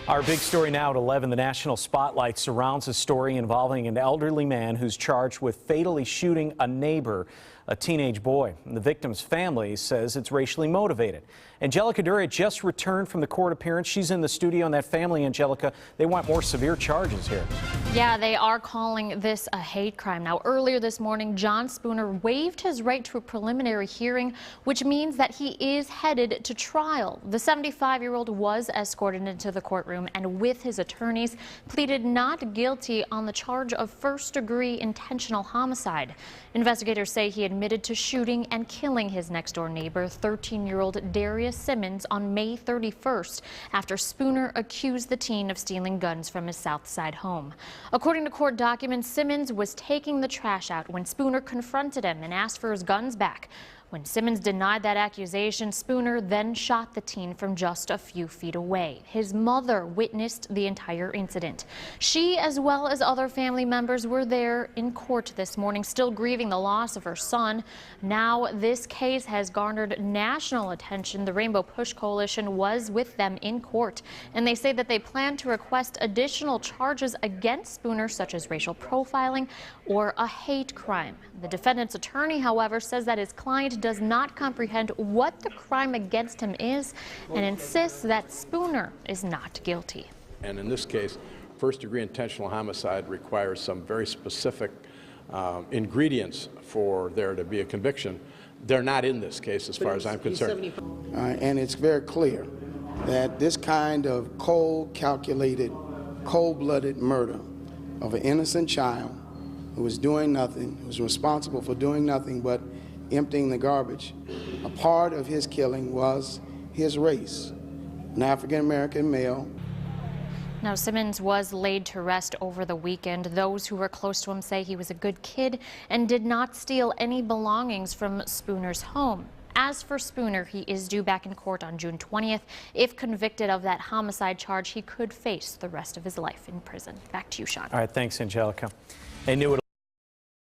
Our big story now at 11. The national spotlight surrounds a story involving an elderly man who's charged with fatally shooting a neighbor, a teenage boy. And the victim's family says it's racially motivated. Angelica Duria just returned from the court appearance. She's in the studio, and that family, Angelica, they want more severe charges here. Yeah, they are calling this a hate crime. Now, earlier this morning, John Spooner waived his right to a preliminary hearing, which means that he is headed to trial. The 75-year-old was escorted into the courtroom and with his attorneys pleaded not guilty on the charge of first-degree intentional homicide. Investigators say he admitted to shooting and killing his next-door neighbor, 13-year-old Darius Simmons, on May 31st after Spooner accused the teen of stealing guns from his South Side home. According to court documents, Simmons was taking the trash out when Spooner confronted him and asked for his guns back. When Simmons denied that accusation, Spooner then shot the teen from just a few feet away. His mother witnessed the entire incident. She, as well as other family members, were there in court this morning, still grieving the loss of her son. Now, this case has garnered national attention. The Rainbow Push Coalition was with them in court, and they say that they plan to request additional charges against Spooner, such as racial profiling or a hate crime. The defendant's attorney, however, says that his client does not comprehend what the crime against him is and insists that Spooner is not guilty. And in this case, first-degree intentional homicide requires some very specific ingredients for there to be a conviction. They're not in this case as far as I'm concerned. And it's very clear that this kind of cold, calculated, cold-blooded murder of an innocent child who was doing nothing, who was responsible for doing nothing but emptying the garbage. A part of his killing was his race, an African-American male. Now, Simmons was laid to rest over the weekend. Those who were close to him say he was a good kid and did not steal any belongings from Spooner's home. As for Spooner, he is due back in court on June 20th. If convicted of that homicide charge, he could face the rest of his life in prison. Back to you, Sean. All right, thanks, Angelica.